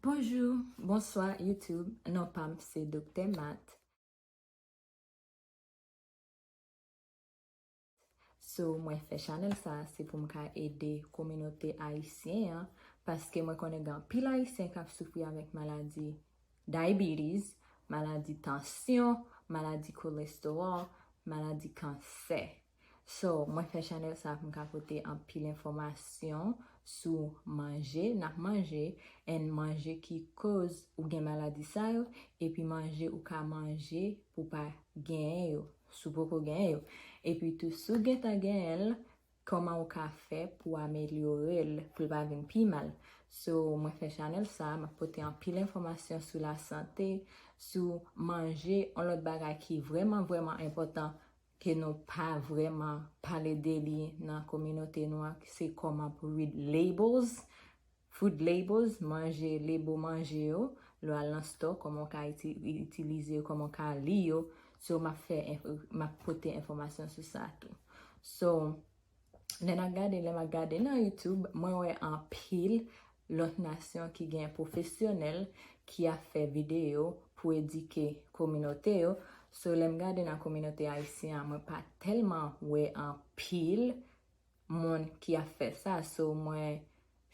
Bonjour, bonsoir YouTube, non pam, c'est Dr. Matt. So, mwen fè chanel sa, se pou mka ede kominote Haitien, paske mwen konen gan pil Haitien kap soufri avèk maladi diabetes, maladi tansyon, maladi kolesterol, maladi kanser. So, mwen fè chanel sa pou mka pote an pil informasyon sou manje, nak manje, en manje ki koz ou gen maladi sa yo, epi manje ou ka manje pou pa gen yo, sou poko gen yo. Epi tou sou gen ta gen el, koman ou ka fe pou amelyore el, pou l pa ven pi mal. So, mwen fè chanel sa, mwen pote an pil informasyon sou la sante, sou manje, an lot bagay ki vreman important, ke nou pa vreman pale de li nan kominote nou ak, se koman pou read labels, food labels, manje, label manje yo, lo al nan store, koman ka itilize yo, koman ka li yo, so ma pote informasyon sou sa tou. So, le ma gade nan YouTube, mwen wè an pil lot nasyon ki gen profesyonel ki a fe video pou edike kominote yo. So, lem gade nan kominote Haitien, mwen pa telman wè an pil moun ki a fe sa. So, mwen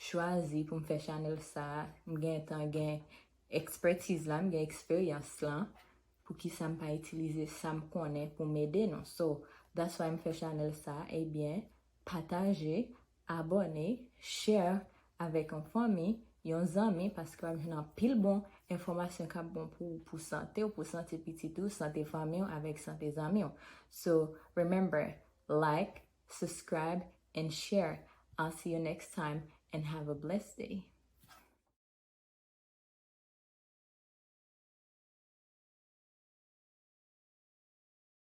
chwazi pou mfe chanel sa, mwen gen expertise la, mwen gen experience la, pou ki sa m pa itilize sa m konen pou m'ede non. So, that's why mfe chanel sa, ebyen, pataje, abone, share avèk an fami, yon zami, paske wap jen an pil bon informasyon kap bon pou sante ou pou sante pititou, sante fami ou avèk sante zami ou. So, remember, like, subscribe, and share. I'll see you next time and have a blessed day.